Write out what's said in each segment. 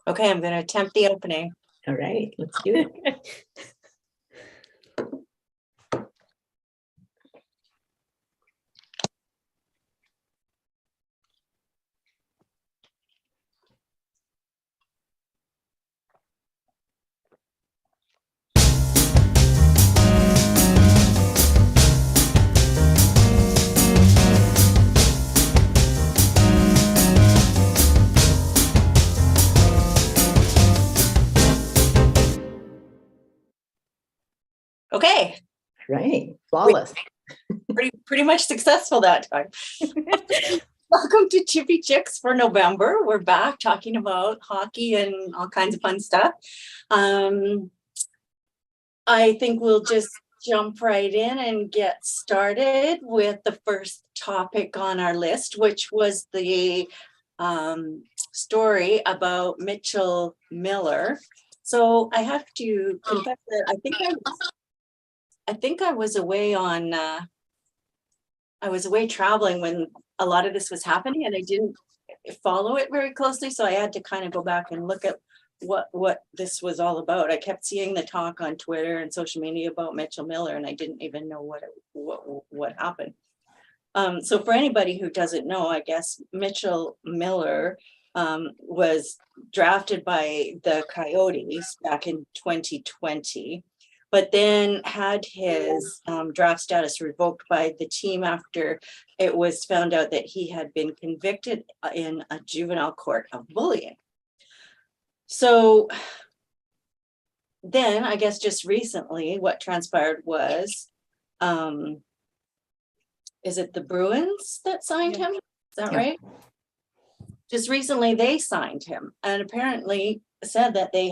Okay, I'm going to attempt the opening. All right, let's do it. Okay. Right, flawless. Pretty much successful that time. Welcome to Chippy Chicks for November. We're back talking about hockey and all kinds of fun stuff. I think we'll just jump right in and get started with the first topic on our list, which was the story about Mitchell Miller. So I have to confess that I think I was away on I was away traveling when a lot of this was happening, and I didn't follow it very closely, so I had to kind of go back and look at what this was all about. I kept seeing the talk on Twitter and social media about Mitchell Miller, and I didn't even know what happened. So for anybody who doesn't know, I guess Mitchell Miller was drafted by the Coyotes back in 2020, but then had his draft status revoked by the team after it was found out that he had been convicted in a juvenile court of bullying. So then I guess just recently what transpired was, is it the Bruins that signed him? Is that right? Just recently they signed him, and apparently said that they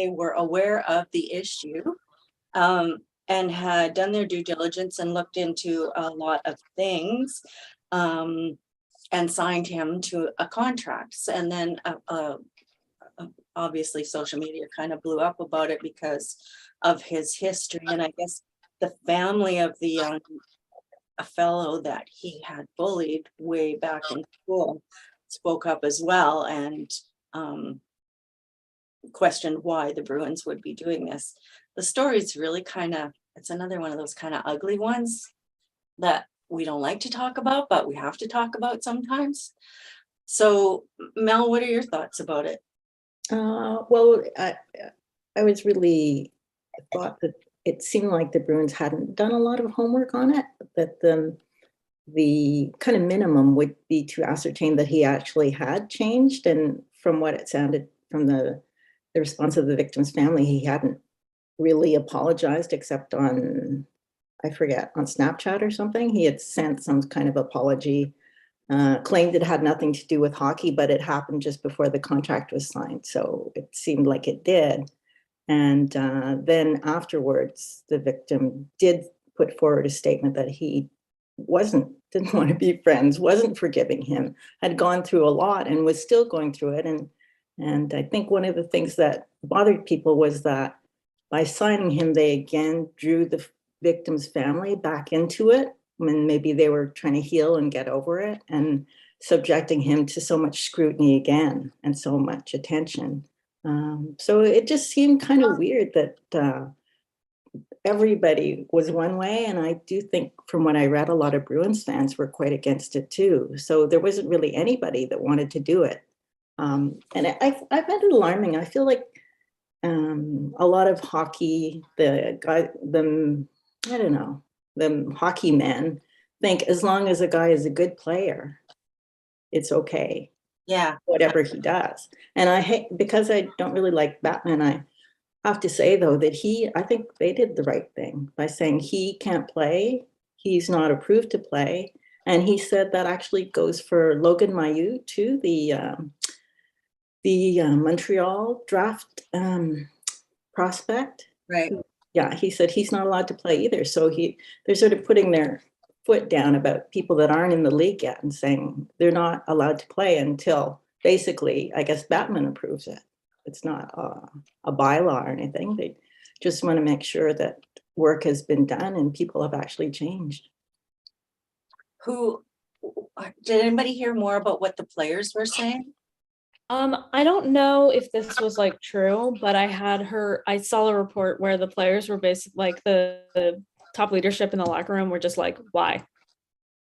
were aware of the issue and had done their due diligence and looked into a lot of things and signed him to a contract. And then obviously social media kind of blew up about it because of his history. And I guess the family of the a fellow that he had bullied way back in school spoke up as well and questioned why the Bruins would be doing this. The story's really it's another one of those kind of ugly ones that we don't like to talk about, but we have to talk about sometimes. So Mel, what are your thoughts about it? Well, I was really thought that it seemed like the Bruins hadn't done a lot of homework on it, that the kind of minimum would be to ascertain that he actually had changed. And from what it sounded from the response of the victim's family, he hadn't really apologized except on, I forget, on Snapchat or something. He had sent some kind of apology, claimed it had nothing to do with hockey, but it happened just before the contract was signed. So it seemed like it did. And then afterwards, the victim did put forward a statement that he didn't want to be friends, wasn't forgiving him, had gone through a lot and was still going through it. And I think one of the things that bothered people was that by signing him, they again drew the victim's family back into it when maybe they were trying to heal and get over it, and subjecting him to so much scrutiny again and so much attention. So it just seemed kind of weird that everybody was one way. And I do think from what I read, a lot of Bruins fans were quite against it too. So there wasn't really anybody that wanted to do it. And I find it alarming. I feel like a lot of hockey, the hockey men think as long as a guy is a good player, it's okay. Yeah. Whatever he does. And I hate, because I don't really like Batman, I have to say though that I think they did the right thing by saying he can't play. He's not approved to play. And he said that actually goes for Logan Mailloux too, the Montreal draft prospect. Right. Yeah, he said he's not allowed to play either. So they're sort of putting their foot down about people that aren't in the league yet and saying they're not allowed to play until basically, I guess, Batman approves it. It's not a bylaw or anything. They just want to make sure that work has been done and people have actually changed. Did anybody hear more about what the players were saying? I don't know if this was like true, but I saw a report where the players were basically like the top leadership in the locker room were just like, why?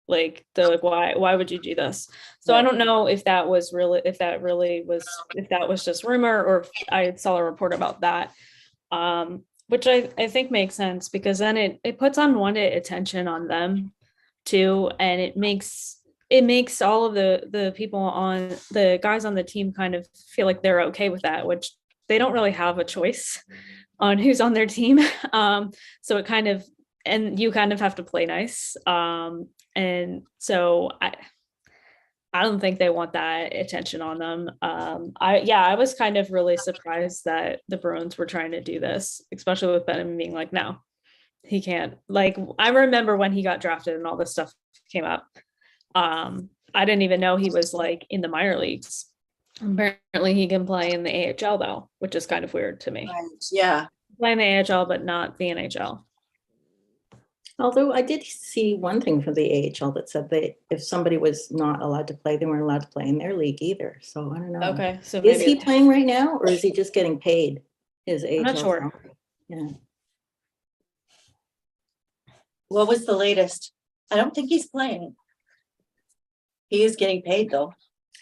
Like they're like, why would you do this? So I Yeah. don't know if that was really, if that was just rumor or if I saw a report about that. Which I think makes sense because then it puts unwanted attention on them too, and it makes all of the people on the guys on the team kind of feel like they're okay with that, which they don't really have a choice on who's on their team. So it kind of, and you kind of have to play nice. And so I don't think they want that attention on them. I was kind of really surprised that the Bruins were trying to do this, especially with Benjamin being like, no, he can't. Like, I remember when he got drafted and all this stuff came up. I didn't even know he was like in the minor leagues. Apparently, he can play in the AHL though, which is kind of weird to me. Right. Yeah. Play in the AHL, but not the NHL. Although I did see one thing from the AHL that said that if somebody was not allowed to play, they weren't allowed to play in their league either. So I don't know. Okay, so Is maybe he playing right now or is he just getting paid his AHL I'm not sure. salary? Yeah. What was the latest? I don't think he's playing. He is getting paid though.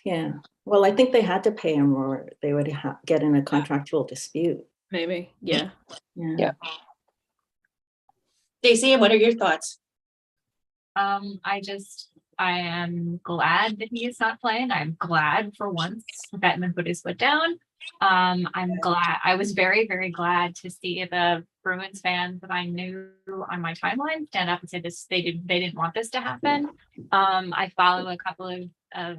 Yeah. Well, I think they had to pay him or they would get in a contractual dispute. Maybe, yeah. Yeah. Stacey, what are your thoughts? I am glad that he is not playing. I'm glad for once Bettman put his foot down. I'm glad. I was very, very glad to see the Bruins fans that I knew on my timeline stand up and say this. They didn't want this to happen. I follow a couple of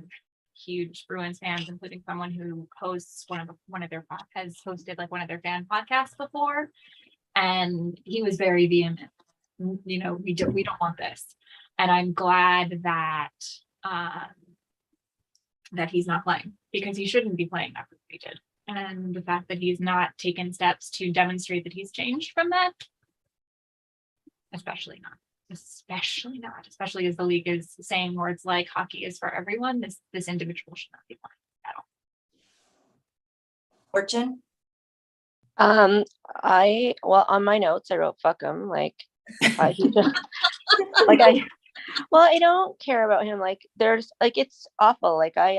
huge Bruins fans, including someone who hosts has hosted like one of their fan podcasts before, and he was very vehement. You know, we don't want this. And I'm glad that that he's not playing because he shouldn't be playing after what he did. And the fact that he's not taken steps to demonstrate that he's changed from that, especially as the league is saying words like hockey is for everyone, this individual should not be playing at all. Fortune? Well, on my notes I wrote fuck him, like I don't care about him. Like there's like it's awful. Like I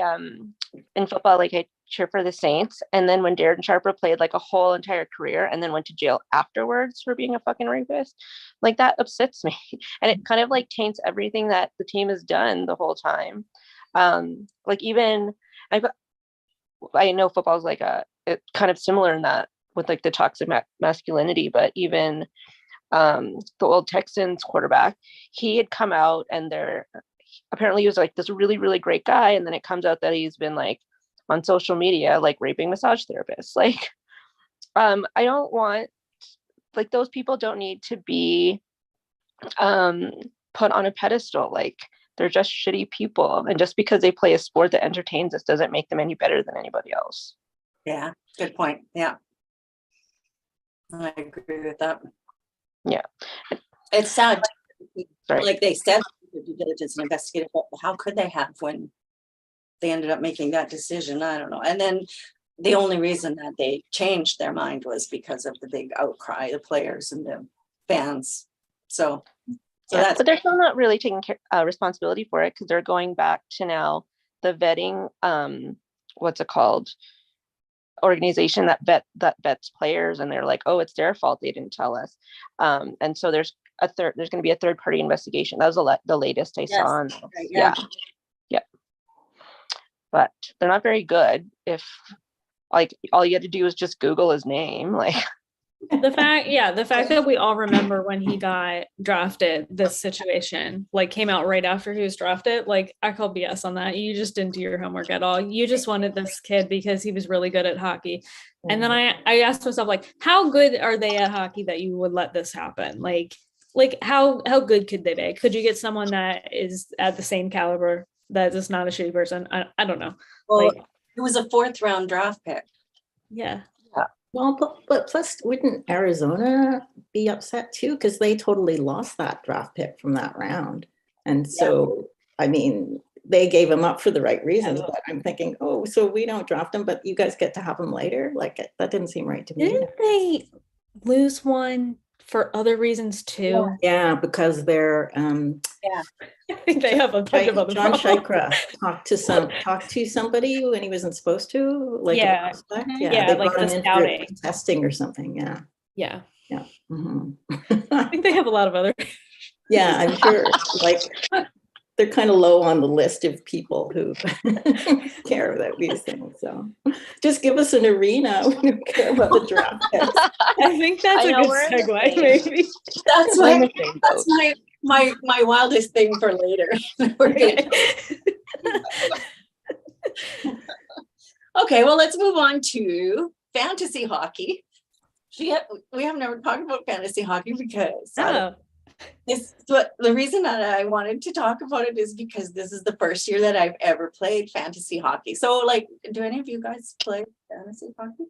in football, like I cheer for the Saints, and then when Darren Sharper played like a whole entire career and then went to jail afterwards for being a fucking rapist, like that upsets me. And it kind of like taints everything that the team has done the whole time. Like even I know football is like it's kind of similar in that with like the toxic masculinity, but even the old Texans quarterback, he had come out and apparently he was like this really, really great guy. And then it comes out that he's been like on social media, like raping massage therapists. Like, I don't want, like those people don't need to be put on a pedestal. Like they're just shitty people. And just because they play a sport that entertains us doesn't make them any better than anybody else. Yeah, good point. Yeah. I agree with that. Yeah. It's sad. Sorry. Like they said, due diligence and investigative, but how could they have when they ended up making that decision? I don't know. And then the only reason that they changed their mind was because of the big outcry, the players and the fans. So yeah, but they're still not really taking responsibility for it because they're going back to now the vetting, what's it called? Organization that vets players, and they're like, oh, it's their fault, they didn't tell us. And so there's going to be a third party investigation. That was the latest I saw on. Right, yeah. But they're not very good. If like all you had to do is just Google his name, like the fact that we all remember when he got drafted, this situation like came out right after he was drafted. Like I call BS on that. You just didn't do your homework at all. You just wanted this kid because he was really good at hockey. And then I asked myself, like, how good are they at hockey that you would let this happen? Like how good could they be? Could you get someone that is at the same caliber that is not a shitty person? I don't know. Well, like, it was a 4th round draft pick. Yeah. Well, but plus, wouldn't Arizona be upset too? Because they totally lost that draft pick from that round. And so, I mean, they gave him up for the right reasons, Yeah. but I'm thinking, oh, so we don't draft him, but you guys get to have him later? Like, that didn't seem right to me. Didn't they lose one for other reasons too? Yeah, because they're I think they have a bunch of other John problems. Shikra talked to somebody when he wasn't supposed to, like a Yeah. prospect. Mhm. Yeah, they like brought the him in for scouting. testing or something. Yeah, Yeah. yeah. I think they have a lot of other. Yeah, I'm sure. Like, they're kind of low on the list of people who care about these things. So just give us an arena. We don't care about the draft picks. I think that's I a know, good we're in the segue, same- maybe. That's We're in my, the same that's boat. my wildest thing for later. Okay, well, let's move on to fantasy hockey. We have never talked about fantasy hockey because Oh, the reason that I wanted to talk about it is because this is the first year that I've ever played fantasy hockey. So, like, do any of you guys play fantasy hockey?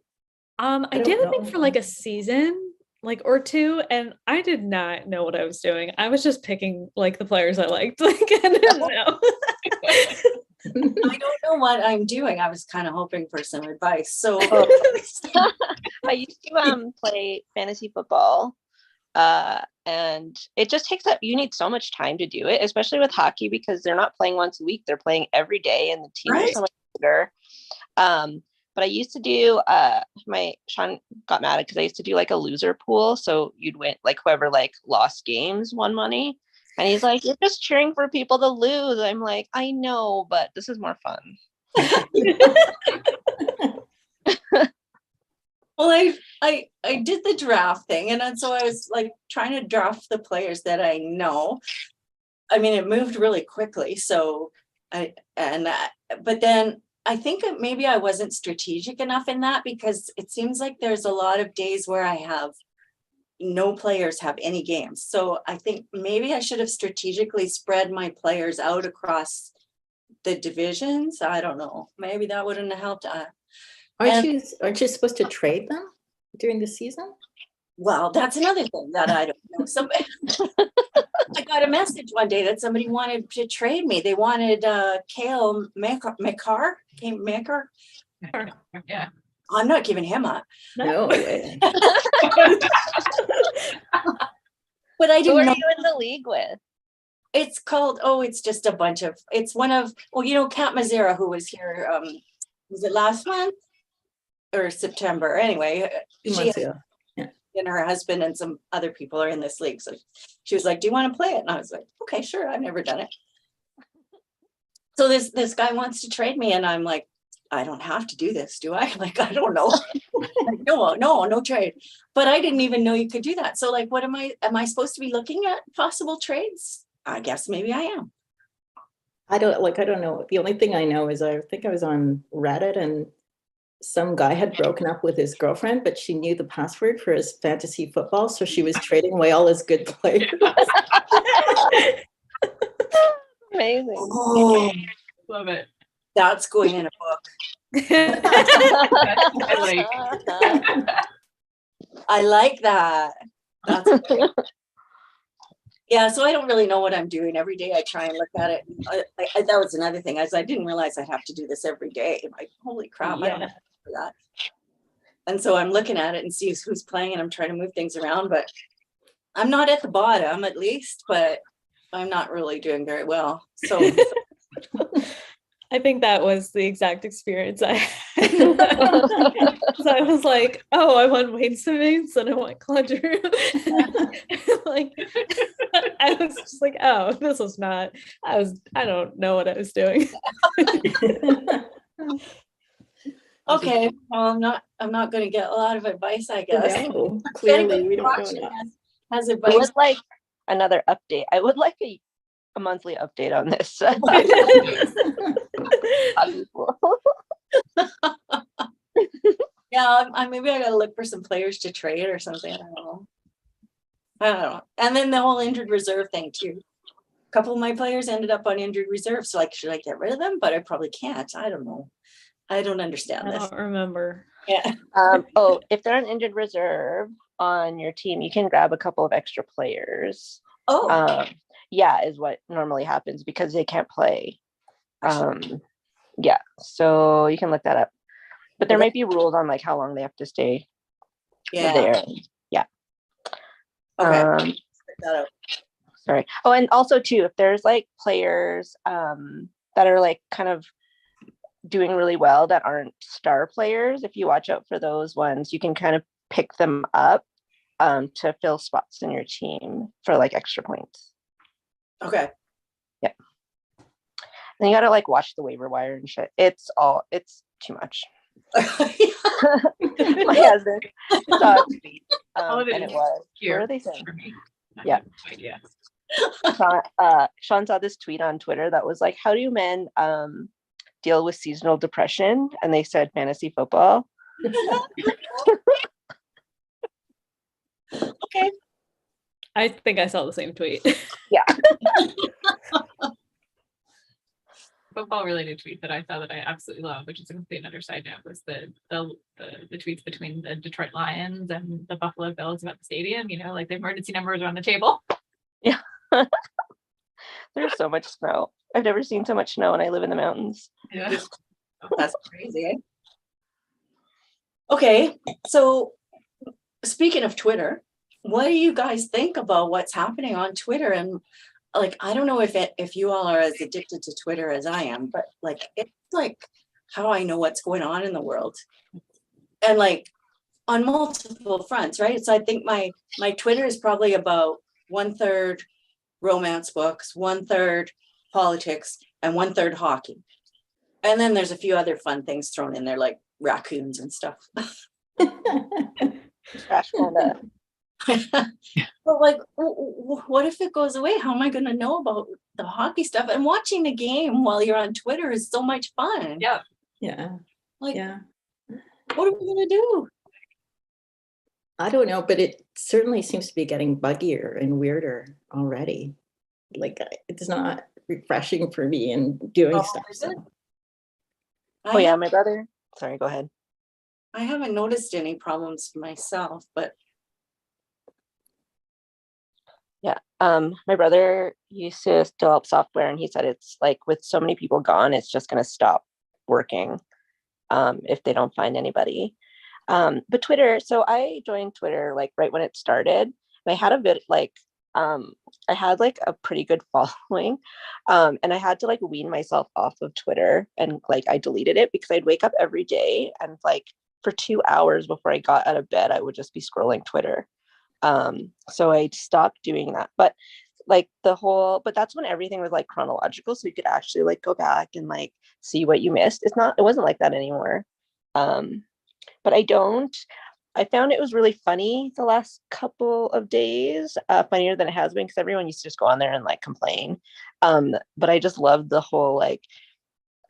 I don't did a know. thing for like a season, like or two, and I did not know what I was doing. I was just picking like the players I liked. Like I didn't know. I don't know what I'm doing. I was kind of hoping for some advice. So, I used to play fantasy football, and it just takes up. You need so much time to do it, especially with hockey because they're not playing once a week; they're playing every day, and the teams are Right. so much bigger. But I used to do. My Sean got mad because I used to do like a loser pool, so you'd win like whoever like lost games won money. And he's like, "You're just cheering for people to lose." I'm like, "I know, but this is more fun." well, I did the draft thing, and then so I was like trying to draft the players that I know. I mean, it moved really quickly. So but then I think that maybe I wasn't strategic enough in that because it seems like there's a lot of days where I have no players have any games. So I think maybe I should have strategically spread my players out across the divisions. I don't know. Maybe that wouldn't have helped. Aren't you supposed to trade them during the season? Well, that's another thing that I don't know. I got a message one day that somebody wanted to trade me. They wanted Kale Makar. Yeah. I'm not giving him up. No way. But I Who didn't are know. you in the league with? It's called, it's just a bunch of, it's one of, Kat Mazzara, who was here, was it last month or September? Anyway, 2 she months ago. and her husband and some other people are in this league. So she was like, "Do you want to play it?" And I was like, "Okay, sure. I've never done it." So this guy wants to trade me, and I'm like, "I don't have to do this, do I?" Like, I don't know. Like, no trade. But I didn't even know you could do that. So like, am I supposed to be looking at possible trades? I guess maybe I am. I don't know. The only thing I know is I think I was on Reddit and some guy had broken up with his girlfriend, but she knew the password for his fantasy football. So she was trading away all his good players. Amazing. Oh, Love it. that's going in a book. I like that. That's great. Yeah, so I don't really know what I'm doing. Every day I try and look at it. That was another thing, as I didn't realize I'd have to do this every day. Like, holy crap, I don't have to do that. And so I'm looking at it and see who's playing, and I'm trying to move things around, but I'm not at the bottom at least, but I'm not really doing very well. So I think that was the exact experience I had. So I was like, oh, I want Wayne Simmons and I want Claude Giroux. Like, I was just like, oh, this was not, I don't know what I was doing. okay, well, I'm not going to get a lot of advice, I guess. No, clearly we don't know Watching that. has I advice. would like another update. I would like a monthly update on this. Yeah, maybe I gotta look for some players to trade or something. I don't know. And then the whole injured reserve thing too. A couple of my players ended up on injured reserve. So like, should I get rid of them? But I probably can't. I don't know. I don't understand I this. don't remember. Yeah. If they're an injured reserve on your team, you can grab a couple of extra players. Oh, Yeah, is what normally happens because they can't play. Yeah, so you can look that up. But there Okay. might be rules on like how long they have to stay Yeah. there. Yeah. Okay. Check that out. Sorry. Oh, and also too, if there's like players that are like kind of doing really well that aren't star players, if you watch out for those ones, you can kind of pick them up to fill spots in your team for like extra points. Okay. Yeah. And you gotta like watch the waiver wire and shit. It's too much. My husband saw a tweet, and it was, what are they saying? For me. Yeah. Idea. Sean saw this tweet on Twitter that was like, how do men deal with seasonal depression? And they said fantasy football. Okay. I think I saw the same tweet. Yeah. Football related tweet that I saw that I absolutely love, which is a complete other side note, was the tweets between the Detroit Lions and the Buffalo Bills about the stadium, you know, like the emergency numbers are on the table. Yeah. There's so much snow. I've never seen so much snow, and I live in the mountains. Yeah. That's crazy. Eh? Okay, so speaking of Twitter, what do you guys think about what's happening on Twitter? And like, I don't know if you all are as addicted to Twitter as I am, but like, it's like how I know what's going on in the world, and like on multiple fronts, right? So I think my Twitter is probably about 1/3 romance books, 1/3 politics, and 1/3 hockey. And then there's a few other fun things thrown in there, like raccoons and stuff. Trash Panda. But like, what if it goes away? How am I going to know about the hockey stuff? And watching the game while you're on Twitter is so much fun. Yeah. Yeah. Like, Yeah. what are we going to do? I don't know, but it certainly seems to be getting buggier and weirder already. Like it's not refreshing for me and doing Oh, stuff. is it? So. Oh yeah, my brother. Sorry, go ahead. I haven't noticed any problems myself, but Yeah. My brother used to develop software, and he said it's like with so many people gone, it's just gonna stop working if they don't find anybody. But Twitter, so I joined Twitter like right when it started. And I had a bit like I had like a pretty good following. And I had to like wean myself off of Twitter, and like I deleted it because I'd wake up every day and like for 2 hours before I got out of bed, I would just be scrolling Twitter. So I stopped doing that. But like but that's when everything was like chronological. So you could actually like go back and like see what you missed. It wasn't like that anymore. But I found it was really funny the last couple of days, funnier than it has been, because everyone used to just go on there and like complain. But I just loved the whole like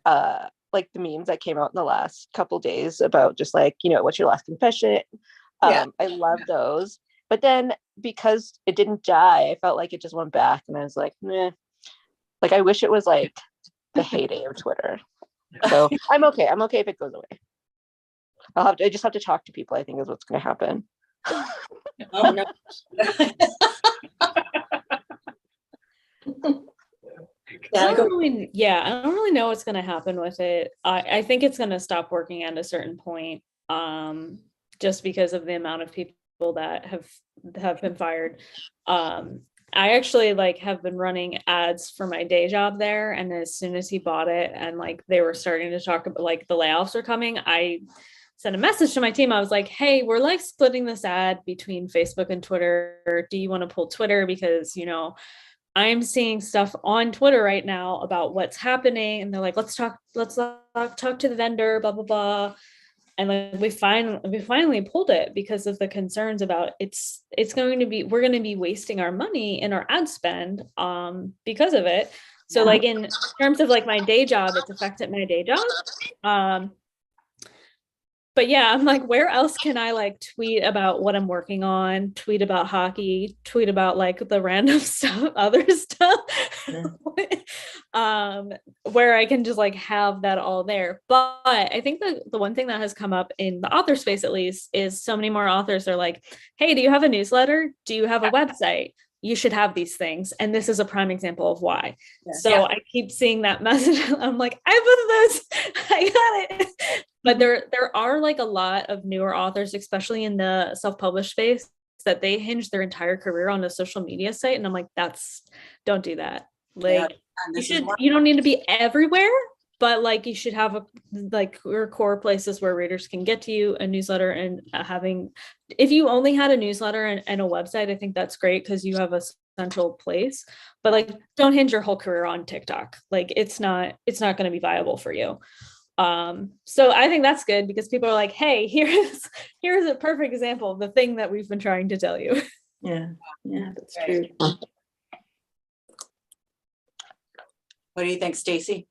the memes that came out in the last couple days about just like, you know, what's your last confession? Yeah. I love those. But then because it didn't die, I felt like it just went back, and I was like, meh. Like I wish it was like the heyday of Twitter. So I'm okay. I'm okay if it goes away. I just have to talk to people, I think is what's going to happen. oh no. I don't really know what's going to happen with it. I think it's going to stop working at a certain point, just because of the amount of people that have been fired. I actually like have been running ads for my day job there, and as soon as he bought it and like they were starting to talk about like the layoffs are coming, I sent a message to my team. I was like, hey, we're like splitting this ad between Facebook and Twitter. Do you want to pull Twitter? Because, you know, I'm seeing stuff on Twitter right now about what's happening. And they're like, let's talk to the vendor, blah, blah, blah. And like we finally pulled it because of the concerns about we're going to be wasting our money in our ad spend because of it. So like in terms of like my day job, it's affected my day job. But yeah, I'm like, where else can I like tweet about what I'm working on, tweet about hockey, tweet about like the random stuff, other stuff, where I can just like have that all there. But I think the one thing that has come up in the author space, at least, is so many more authors are like, hey, do you have a newsletter? Do you have a website? you should have these things. And this is a prime example of why. Yeah. So I keep seeing that message. I'm like, I have both of those. I got it. But there are like a lot of newer authors, especially in the self-published space, that they hinge their entire career on a social media site. And I'm like, don't do that. Like you don't need to be everywhere, but like you should have your core places where readers can get to you, a newsletter, and if you only had a newsletter and a website, I think that's great because you have a central place, but like don't hinge your whole career on TikTok. Like it's not going to be viable for you. So I think that's good because people are like, hey, here's a perfect example of the thing that we've been trying to tell you. Yeah, that's true. What do you think, Stacy?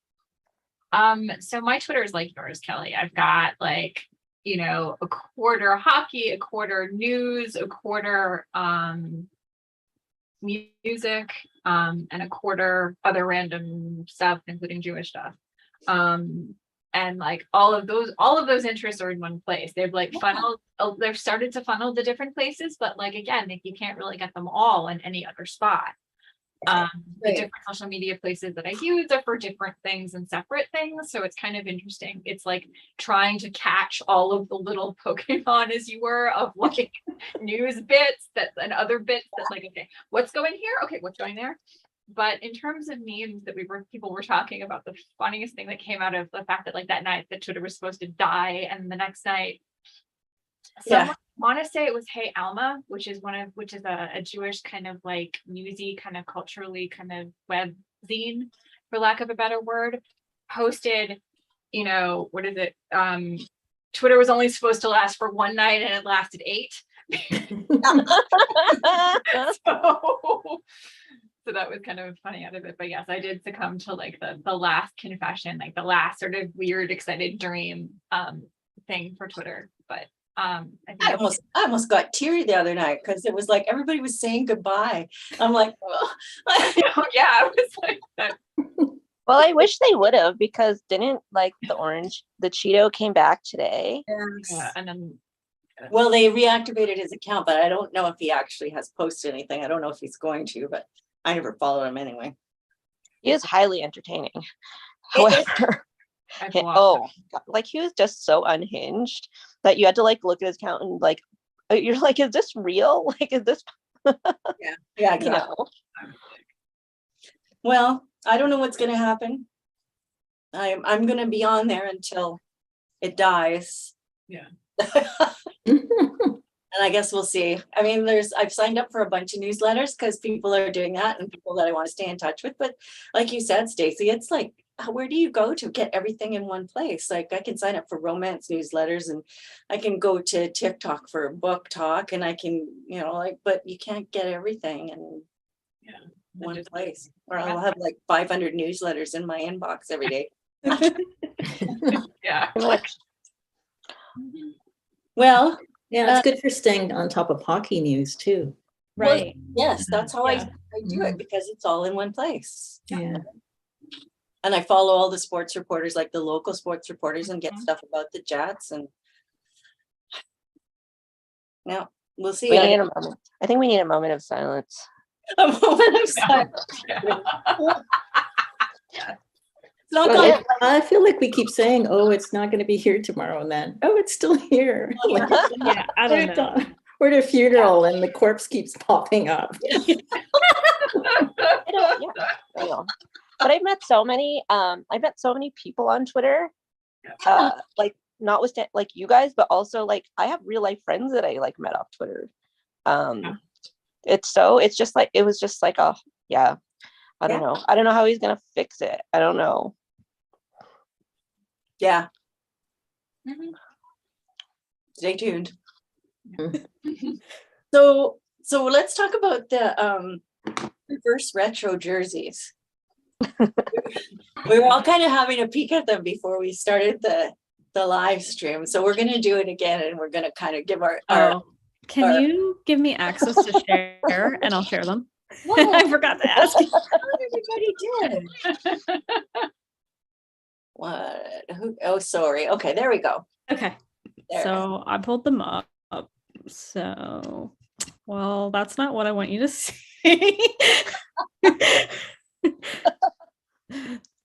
So my Twitter is like yours, Kelly. I've got like, a quarter hockey, a quarter news, a quarter music, and a quarter other random stuff, including Jewish stuff. And like all of those interests are in one place. They've like they've started to funnel the different places, but like again, like you can't really get them all in any other spot. The different social media places that I use are for different things and separate things. So it's kind of interesting. It's like trying to catch all of the little Pokemon, as you were, of like news bits and other bits that like, okay, what's going here? Okay, what's going there? But in terms of memes that people were talking about, the funniest thing that came out of the fact that like that night that Twitter was supposed to die, and the next night someone want to say it was Hey Alma, which is a Jewish kind of like newsy kind of culturally kind of web zine, for lack of a better word, posted, what is it? Twitter was only supposed to last for one night and it lasted 8. So that was kind of funny out of it. But yes, I did succumb to like the last confession, like the last sort of weird, excited dream thing for Twitter. But I almost got teary the other night because it was like everybody was saying goodbye. I'm like, oh. Yeah, I was like that. Well, I wish they would have, because didn't like the Cheeto came back today. Yeah, and then well, they reactivated his account, but I don't know if he actually has posted anything. I don't know if he's going to, but I never followed him anyway. He is highly entertaining. However, like he was just so unhinged that you had to like look at his account and like you're like, is this real? Like, is this? Yeah, exactly. Well, I don't know what's going to happen. I'm going to be on there until it dies. Yeah. And I guess we'll see. I mean, I've signed up for a bunch of newsletters because people are doing that and people that I want to stay in touch with. But like you said, Stacy, it's like, where do you go to get everything in one place? Like I can sign up for romance newsletters and I can go to TikTok for book talk and I can, but you can't get everything in one place. Or I'll have like 500 newsletters in my inbox every day. Yeah. Well, yeah, it's good for staying on top of hockey news too. Right. Well, yes, that's how I do it, because it's all in one place. Yeah. And I follow all the sports reporters, like the local sports reporters, and get stuff about the Jets. And now we'll see. I think we need a moment of silence. A moment of silence. Well, I feel like we keep saying, oh, it's not going to be here tomorrow, and then, oh, it's still here. Like, I don't know. We're at a funeral and the corpse keeps popping up. But I've met so many people on Twitter, like notwithstanding like you guys, but also like I have real life friends that I like met off Twitter. It was just like, oh yeah, I don't know. I don't know how he's gonna fix it. I don't know. Yeah. Mm-hmm. Stay tuned. So let's talk about the reverse retro jerseys. We were all kind of having a peek at them before we started the live stream. So we're going to do it again, and we're going to kind of give our Can you give me access to share and I'll share them? I forgot to ask. Everybody did. What? Oh, sorry. Okay, there we go. Okay. There. So I pulled them up. So Well, that's not what I want you to see.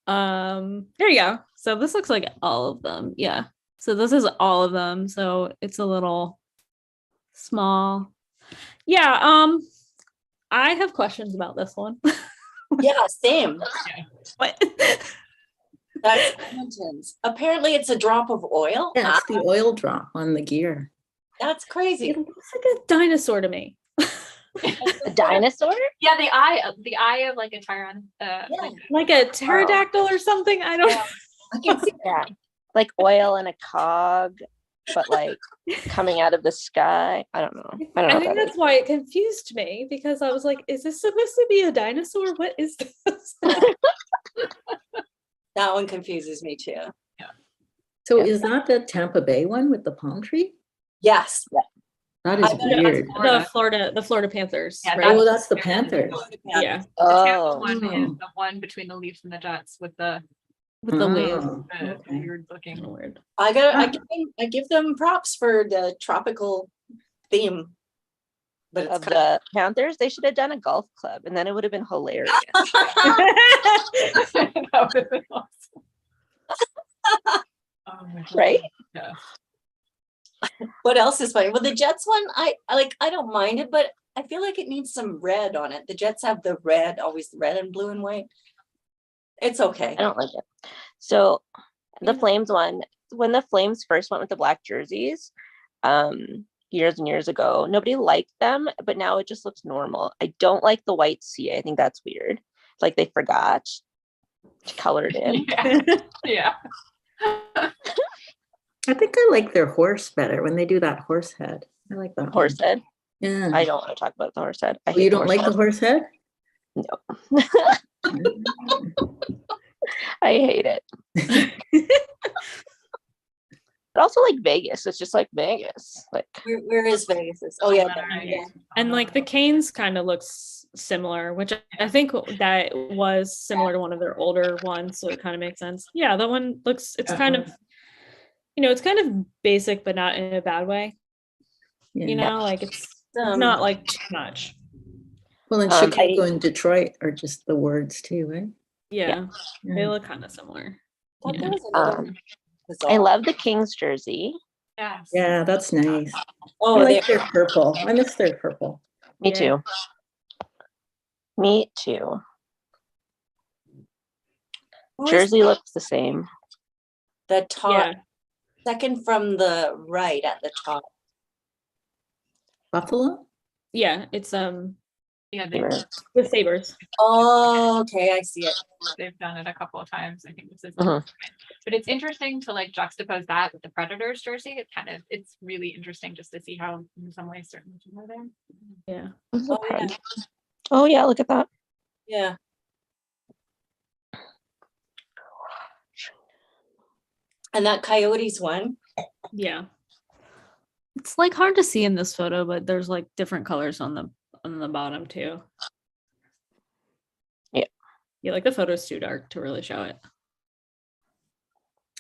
There you go. So this looks like all of them. Yeah. So this is all of them. So it's a little small. Yeah. I have questions about this one. Yeah, same. But That's Edmonton's. Apparently it's a drop of oil. Yeah, it's the oil drop on the gear. That's crazy. it looks like a dinosaur to me. A dinosaur? Yeah, the eye of like a Tyron. Like a pterodactyl or something. I don't know. I can see Yeah. Like oil in a cog, but like coming out of the sky. I don't know. I don't know I what think that that's why it confused me, because I was like, is this supposed to be a dinosaur? What is this? that one confuses me too. So Yeah. is that the Tampa Bay one with the palm tree? Yes. That is I bet weird. The Florida Panthers, Yeah, right? Oh, that's the Panthers. Yeah, The Tampa Oh, one is Oh. the one between the Leafs and the Jets with the with the wave. Oh, okay. weird looking. Kinda weird. I give them props for the tropical theme. But it's of the Panthers, they should have done a golf club, and then it would have been hilarious. That would have been awesome. Oh my God. Right? Yeah. what else is funny? Well, the Jets one, I don't mind it, but I feel like it needs some red on it. The Jets have the red, always red and blue and white. It's okay. I don't like it. So the Yeah. Flames one, when the Flames first went with the black jerseys, years and years ago, nobody liked them, but now it just looks normal. I don't like the white C. I think that's weird. Like they forgot to color it in. Yeah. I think I like their horse better when they do that horse head. I like that Horse one. head. Yeah. I don't want to talk about the horse head. I Oh, hate you the don't horse like the horse head? No. I hate it. But also like Vegas. It's just like Vegas. Like Where is Vegas? Oh yeah, Right. And like the Canes kind of looks similar, which I think that was similar to one of their older ones, so it kind of makes sense. Yeah, that one looks, it's kind of, it's kind of basic, but not in a bad way. Yeah. Like it's not like too much. Well, in Chicago and Detroit are just the words too, right? Yeah, they Yeah. look kind of similar. thought there Yeah. was another one. I love the Kings jersey. Yes. Yeah, that's nice. Oh, I they like their purple. I miss their purple. Me Yeah. too. Me too. who is Jersey looks the same. the top Yeah. second from the right at the top. Buffalo? Yeah, it's Yeah, with Sabres. Oh, okay, I see it. they've done it a couple of times. I think this is Mhm. but it's interesting to like juxtapose that with the Predators jersey. It's really interesting just to see how in some ways certain things are there. Yeah. Oh yeah, Oh yeah, look at that. yeah. And that Coyotes one. Yeah. It's like hard to see in this photo, but there's like different colors on the bottom too. Yeah. Yeah, like the photo's too dark to really show it.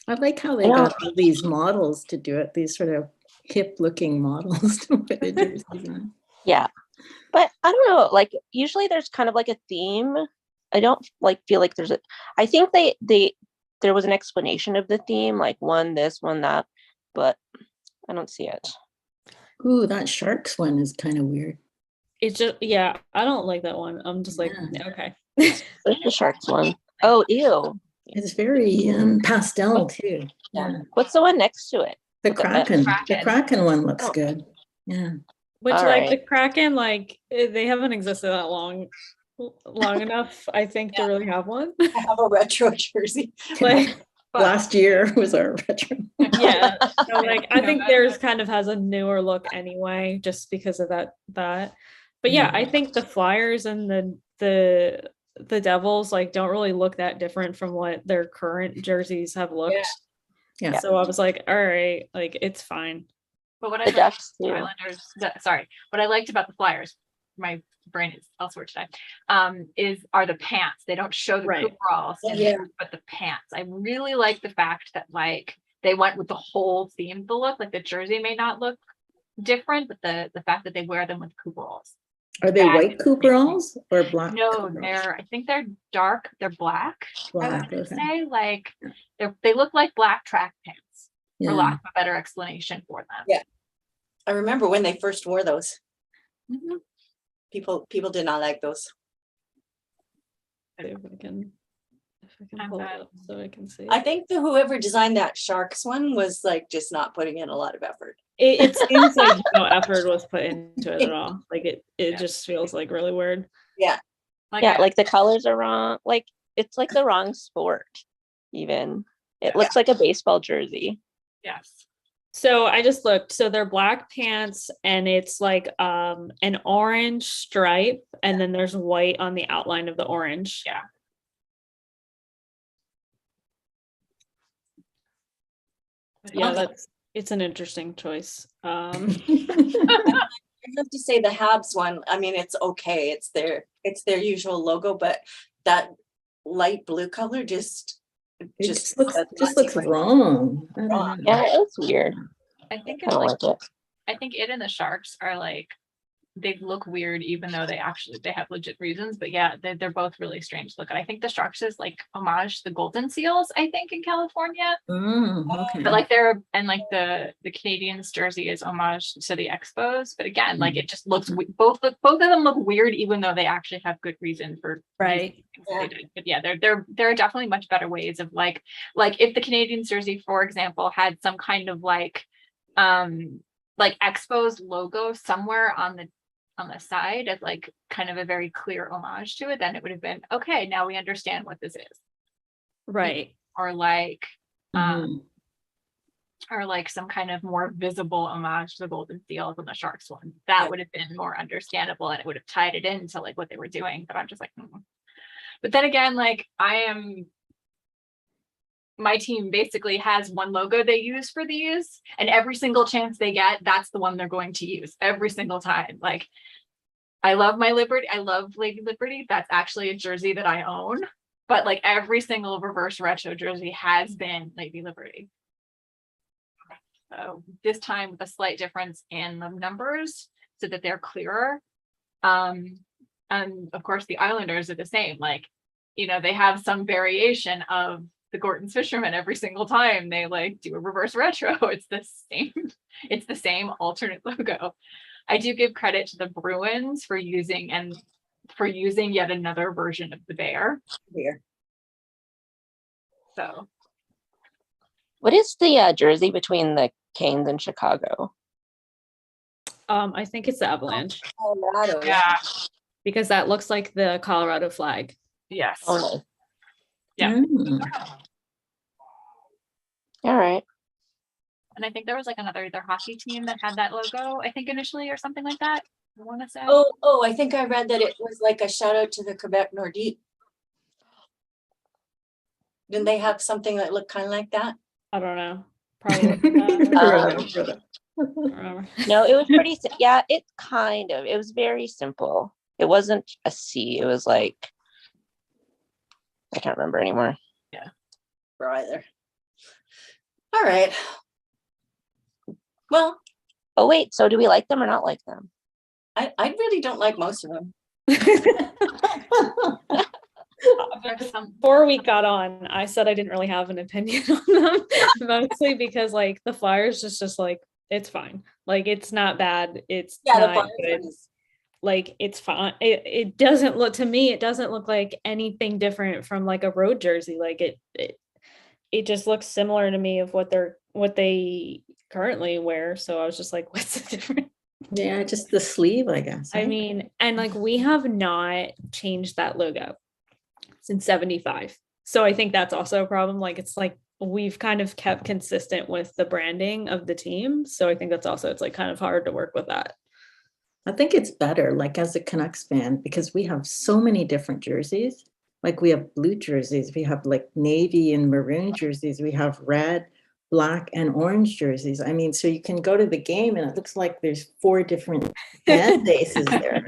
I like how they Yeah. got all these models to do it, these sort of hip looking models to put the jerseys on. Yeah. But I don't know, like usually there's kind of like a theme. I don't like feel like there's I think there was an explanation of the theme, like one this, one that, but I don't see it. Ooh, that Sharks one is kind of weird. It's just, yeah, I don't like that one. I'm just like, Yeah. okay. There's the Sharks one. Oh, ew. It's very pastel too. Yeah. What's the one next to it? The Look at Kraken. that. The Kraken one looks Oh. good. Yeah. Which All like right. the Kraken, like they haven't existed that long enough, I think, to really have one. I have a retro jersey. Like, Last year was our retro. yeah. So like I No, think that- theirs kind of has a newer look anyway, just because of that. But yeah, I think the Flyers and the Devils like don't really look that different from what their current jerseys have looked. Yeah. So I was like, all right, like it's fine. But what I The liked Ducks about the too. Islanders, what I liked about the Flyers, my brain is elsewhere today, are the pants. They don't show the Right. overalls, Oh, yeah. but the pants. I really like the fact that like they went with the whole theme of the look. Like the jersey may not look different, but the fact that they wear them with coveralls. Are they That white is- Cooperalls or black? No, Cooperalls? I think they're dark, they're black. I Black, would okay. say like they look like black track pants, for Yeah. lack of a better explanation for them. Yeah. I remember when they first wore those. Mhm. People did not like those. See if I can I'm pull it bad. up so I can see. I think whoever designed that sharks one was like just not putting in a lot of effort. It seems like no effort was put into it at all. Like it Yeah. just feels like really weird. Yeah. Yeah, like the colors are wrong. Like it's like the wrong sport, even. It looks like a baseball jersey. Yes. So I just looked. So they're black pants and it's like an orange stripe and then there's white on the outline of the orange. Yeah. Yeah, Okay. it's an interesting choice. I have to say the Habs one, I mean, it's okay. It's their usual logo, but that light blue color just It just looks does not seem right. wrong. I don't Wrong. know. Yeah, it's weird. I think I it's don't like like it. I think it and the Sharks are like they look weird even though they have legit reasons, but yeah, they're both really strange to look at. I think the Sharks is like homage to the Golden Seals, I think, in California. Okay. But like the Canadians jersey is homage to the Expos, but again, like it just looks both of them look weird even though they actually have good reason for Right. using things that they did. But yeah, there are definitely much better ways of like if the Canadians jersey, for example, had some kind of like Expos logo somewhere on the side as like kind of a very clear homage to it, then it would have been okay, now we understand what this is. Right. Or like Mhm. or like some kind of more visible homage to the Golden Seals and the Sharks one. That Yeah. would have been more understandable and it would have tied it into like what they were doing. But I'm just like, But then again, like my team basically has one logo they use for these, and every single chance they get, that's the one they're going to use every single time. Like, I love my Liberty. I love Lady Liberty. That's actually a jersey that I own. But like every single reverse retro jersey has been Lady Liberty. So this time with a slight difference in the numbers so that they're clearer. And of course the Islanders are the same. Like, they have some variation of the Gorton's Fisherman every single time they like do a reverse retro. It's the same alternate logo. I do give credit to the Bruins for using yet another version of the bear. Here. So What is the jersey between the Canes and Chicago? I think it's the Avalanche Colorado. yeah, because that looks like the Colorado flag. yes. Oh, no. Yeah. All right. And I think there was like another either hockey team that had that logo, I think initially, or something like that. I want to say. Oh, I think I read that it was like a shout out to the Quebec Nordique. Didn't they have something that looked kind of like that? I don't know. Probably. Remember. No, it was pretty. Yeah, it was very simple. It wasn't a C. It was like, I can't remember anymore. For either. All right. Well, Oh, wait. So do we like them or not like them? I really don't like most of them. There's some Before we got on, I said I didn't really have an opinion on them, mostly because like the Flyers just like it's fine. Like it's not bad. It's Yeah, the not Flyers good. one is- Like it's fine. It doesn't look to me. It doesn't look like anything different from like a road jersey. Like it just looks similar to me of what they currently wear. So I was just like, what's the difference? Yeah, just the sleeve, I guess. I mean, and like we have not changed that logo since 75. So I think that's also a problem. Like it's like we've kind of kept consistent with the branding of the team. So I think it's like kind of hard to work with that. I think it's better, like as a Canucks fan, because we have so many different jerseys. Like we have blue jerseys, we have like navy and maroon jerseys, we have red, black and orange jerseys. I mean, so you can go to the game and it looks like there's 4 different fan bases there.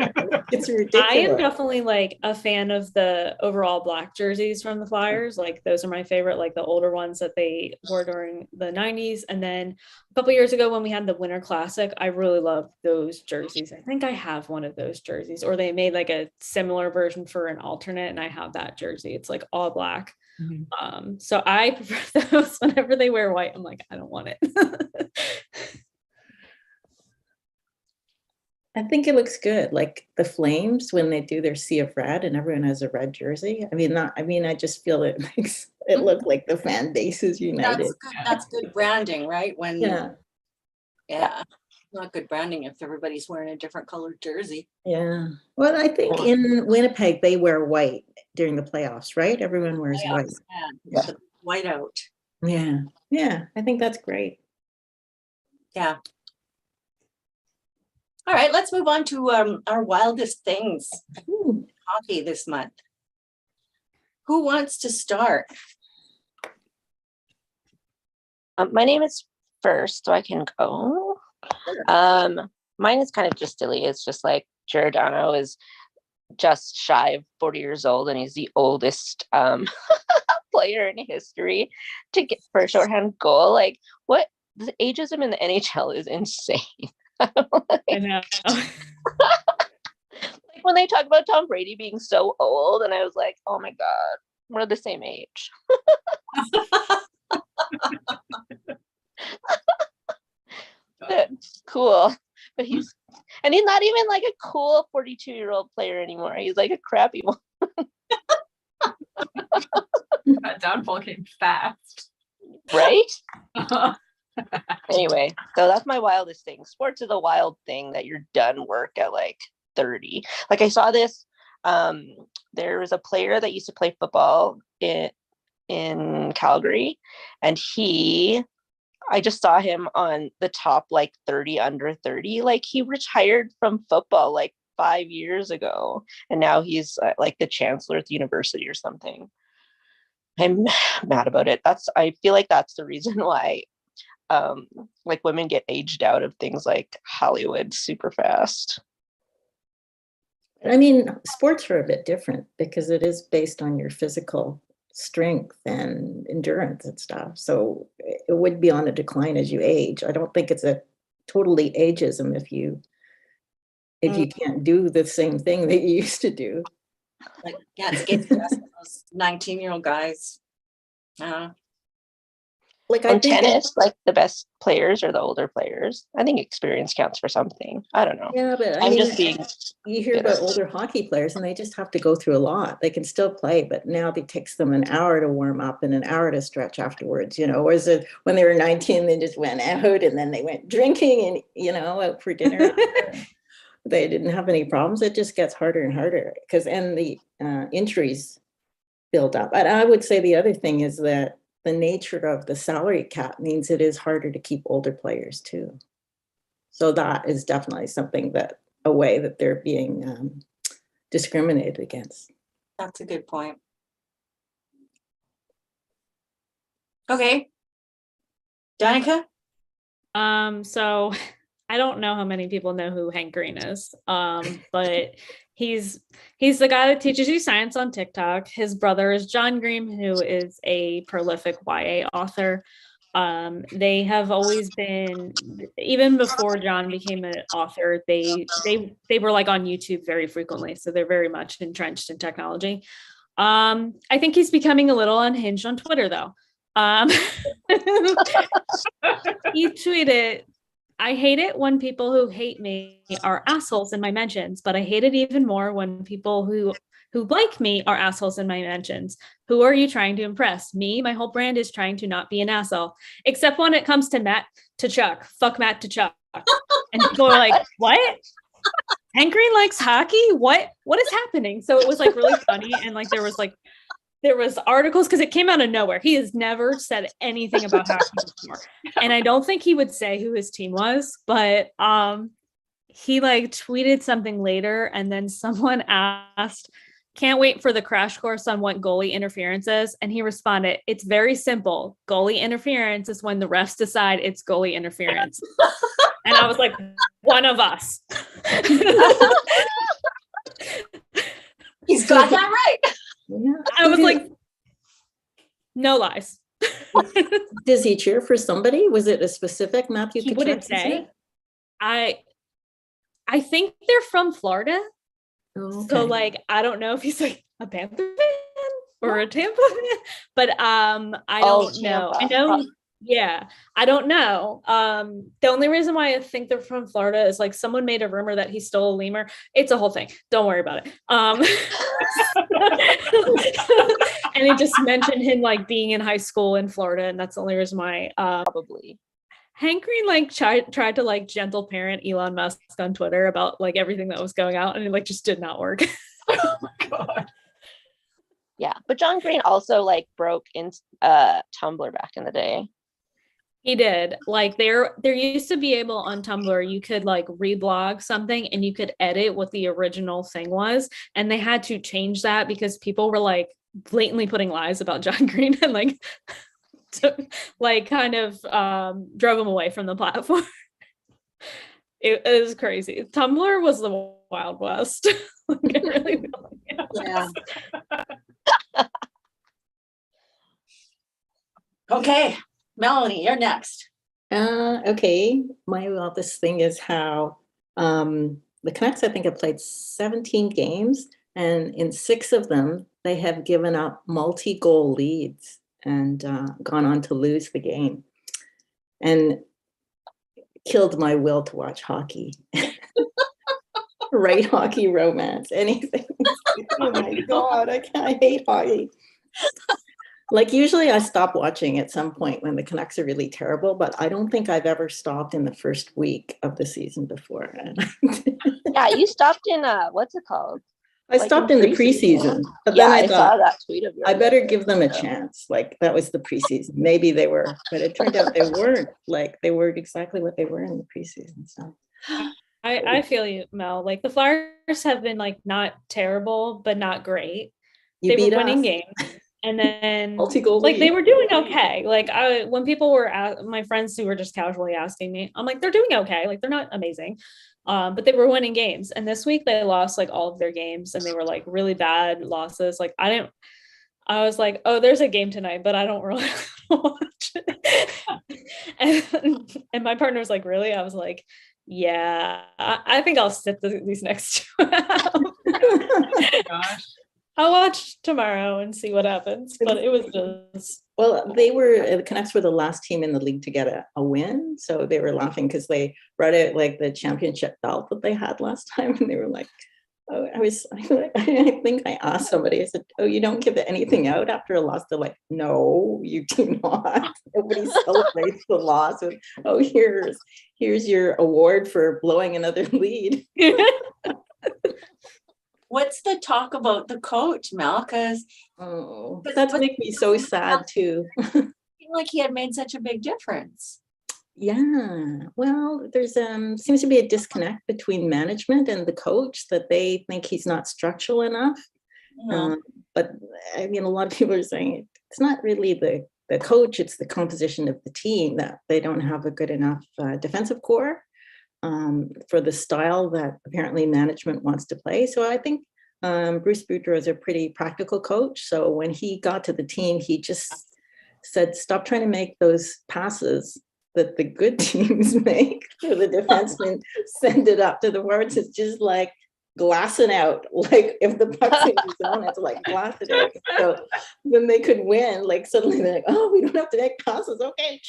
It's I am ridiculous. definitely like a fan of the overall black jerseys from the Flyers. Like those are my favorite, like the older ones that they wore during the 90s. And then a couple years ago when we had the Winter Classic, I really loved those jerseys. I think I have one of those jerseys, or they made like a similar version for an alternate, and I have that jersey. It's like all black. So I prefer those. Whenever they wear white, I'm like, I don't want it. I think it looks good. Like the Flames, when they do their sea of red and everyone has a red jersey. I just feel it makes it look like the fan base is united. That's good branding, right? When Yeah. Not good branding if everybody's wearing a different colored jersey. Yeah. Well, I think in Winnipeg, they wear white during the playoffs, right? Everyone wears white. Yeah. The white out. Yeah. Yeah. I think that's great. Yeah. All right, let's move on to our wildest things in hockey this month. Who wants to start? My name is first, so I can go. Mine is kind of just silly. It's just like Giordano is just shy of 40 years old, and he's the oldest player in history to get for a shorthand goal. Like, what the ageism in the NHL is insane. I know. Like when they talk about Tom Brady being so old, and I was like, oh my God, we're the same age. Cool. But he's not even like a cool 42-year-old player anymore. He's like a crappy one. That downfall came fast. Right? Anyway, so that's my wildest thing. Sports is a wild thing that you're done work at like 30. Like I saw this, there was a player that used to play football in Calgary, and I just saw him on the top like 30 under 30. Like he retired from football like 5 years ago, and now he's like the chancellor at the university or something. I'm mad about it. I feel like that's the reason why like women get aged out of things like Hollywood super fast. I mean, sports are a bit different because it is based on your physical strength and endurance and stuff. So it would be on a decline as you age. I don't think it's a totally ageism if you can't do the same thing that you used to do. Like, yeah, it's those 19-year-old guys. Like On tennis, like the best players are the older players. I think experience counts for something. I don't know. Yeah, but I'm just being. You hear about older hockey players and they just have to go through a lot. They can still play, but now it takes them an hour to warm up and an hour to stretch afterwards, Whereas when they were 19, they just went out and then they went drinking and, out for dinner. They didn't have any problems. It just gets harder and harder and the injuries build up. And I would say the other thing is that the nature of the salary cap means it is harder to keep older players too. So that is definitely something a way that they're being discriminated against. That's a good point. Okay. Danica? So I don't know how many people know who Hank Green is, but he's the guy that teaches you science on TikTok. His brother is John Green, who is a prolific YA author. They have always been, even before John became an author, they were like on YouTube very frequently, so they're very much entrenched in technology. I think he's becoming a little unhinged on Twitter, though. He tweeted, "I hate it when people who hate me are assholes in my mentions, but I hate it even more when people who like me are assholes in my mentions. Who are you trying to impress? Me? My whole brand is trying to not be an asshole, except when it comes to Matt Tkachuk. Fuck Matt Tkachuk." And people are like, "What? Hank Green likes hockey? What is happening?" So it was like really funny, and like there was articles because it came out of nowhere. He has never said anything about hockey before. And I don't think he would say who his team was, but he like tweeted something later, and then someone asked can't wait for the crash course on what goalie interference is. And he responded, it's very simple. Goalie interference is when the refs decide it's goalie interference. And I was like, one of us. He's got that right. Yeah. I was like, no lies. Does he cheer for somebody? Was it a specific Matthew? He wouldn't say. I think they're from Florida. Oh, So okay. like, I don't know if he's like a Panther fan or a Tampa fan, but I don't know. I know, yeah, I don't know. The only reason why I think they're from Florida is like someone made a rumor that he stole a lemur. It's a whole thing. Don't worry about it. And he just mentioned him like being in high school in Florida, and that's the only reason why. Probably. Hank Green like tried to like gentle parent Elon Musk on Twitter about like everything that was going out, and it like just did not work. Oh my God. Yeah, but John Green also like broke in Tumblr back in the day. He did. Like there used to be able on Tumblr, you could like reblog something and you could edit what the original thing was, and they had to change that because people were like blatantly putting lies about John Green and like like kind of drove him away from the platform. It was crazy. Tumblr was the Wild West. Like, it really was. Yeah. Okay, Melanie, you're next. Okay. My this thing is how the Canucks, I think, have played 17 games, and in 6 of them, they have given up multi-goal leads and gone on to lose the game, and killed my will to watch hockey. Right, hockey romance, anything. Oh my God, I hate hockey. Like usually I stop watching at some point when the Canucks are really terrible, but I don't think I've ever stopped in the first week of the season before. Yeah, you stopped in what's it called? I stopped in the preseason, but then I saw thought that tweet of yours. I better give them a chance. Like that was the preseason. Maybe they were, but it turned out they weren't. Like they were exactly what they were in the preseason. So I feel you, Mel. Like the Flyers have been like not terrible, but not great. They were winning games. And then multi-goal like they lead. were doing okay. Like when people were my friends who were just casually asking me, I'm like, they're doing okay. Like they're not amazing. But they were winning games. And this week they lost like all of their games, and they were like really bad losses. Like I was like, oh, there's a game tonight, but I don't really watch it. And my partner was like, really? I was like, yeah, I think I'll sit these next 2 out. Oh gosh. I'll watch tomorrow and see what happens. But it was just well, the Canucks were the last team in the league to get a win, so they were laughing because they brought out like the championship belt that they had last time, and they were like, oh, I think I asked somebody, I said, oh, you don't give anything out after a loss? They're like, no, you do not. Nobody celebrates the loss with, oh, here's your award for blowing another lead. What's the talk about the coach, Mel? Because That makes me so sad too. I feel like he had made such a big difference. Yeah, well, there's seems to be a disconnect between management and the coach, that they think he's not structural enough. But I mean, a lot of people are saying it's not really the coach, it's the composition of the team, that they don't have a good enough defensive core for the style that apparently management wants to play. So I think Bruce Boudreau is a pretty practical coach. So when he got to the team, he just said, stop trying to make those passes that the good teams make for the defensemen, send it up to the wards. It's just like glassing out. Like if the puck's in the zone, it's like glass it out. So then they could win. Like suddenly they're like, oh, we don't have to make passes. Okay.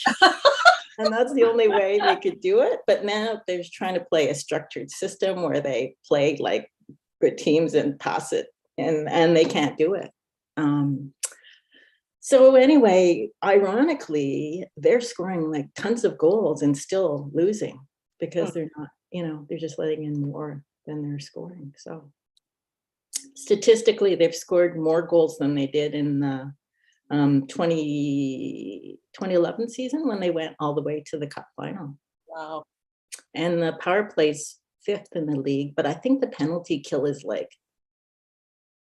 And that's the only way they could do it. But now they're trying to play a structured system where they play like good teams and pass it, and they can't do it. So anyway, ironically, they're scoring like tons of goals and still losing because they're not, they're just letting in more than they're scoring. So statistically, they've scored more goals than they did in the 2011 season when they went all the way to the cup final. Wow. And the power play's 5th in the league, but I think the penalty kill is like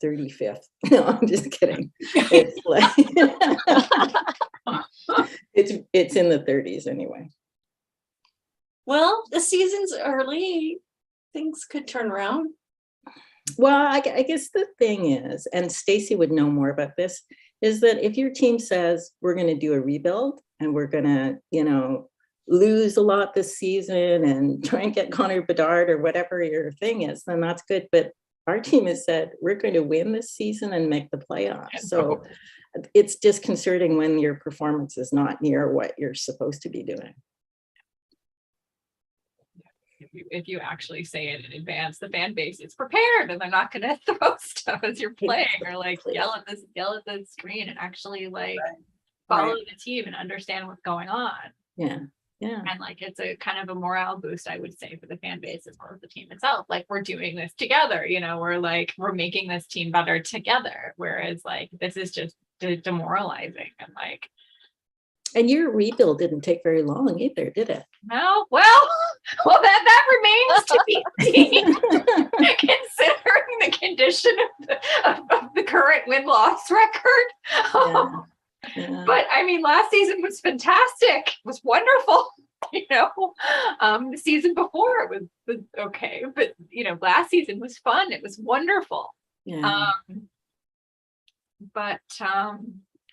35th. No, I'm just kidding. It's like it's in the 30s anyway. Well, the season's early. Things could turn around. Well, I guess the thing is, and Stacy would know more about this, is that if your team says we're going to do a rebuild and we're going to, lose a lot this season and try and get Connor Bedard or whatever your thing is, then that's good. But our team has said we're going to win this season and make the playoffs. So it's disconcerting when your performance is not near what you're supposed to be doing. If you actually say it in advance, the fan base is prepared and they're not going to throw stuff as you're playing or like yell at the screen and actually like follow the team and understand what's going on. Yeah. And like it's a kind of a morale boost, I would say, for the fan base as well as the team itself. Like we're doing this together, we're making this team better together. Whereas like this is just demoralizing and like. And your rebuild didn't take very long either, did it? No, well, that remains to be seen, considering the condition of the current win-loss record. Yeah. But I mean, last season was fantastic. It was wonderful. The season before it was okay, but last season was fun. It was wonderful. Yeah.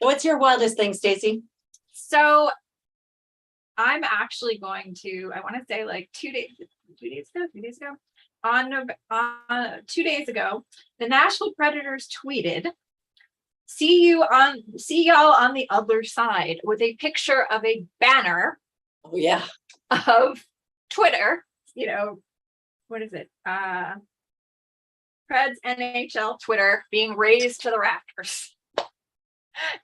What's your wildest thing, Stacy? So I'm actually going to, I want to say like 2 days ago, on 2 days ago, the Nashville Predators tweeted, see y'all on the other side, with a picture of a banner. Oh yeah. Of Twitter, what is it? Preds NHL Twitter being raised to the rafters.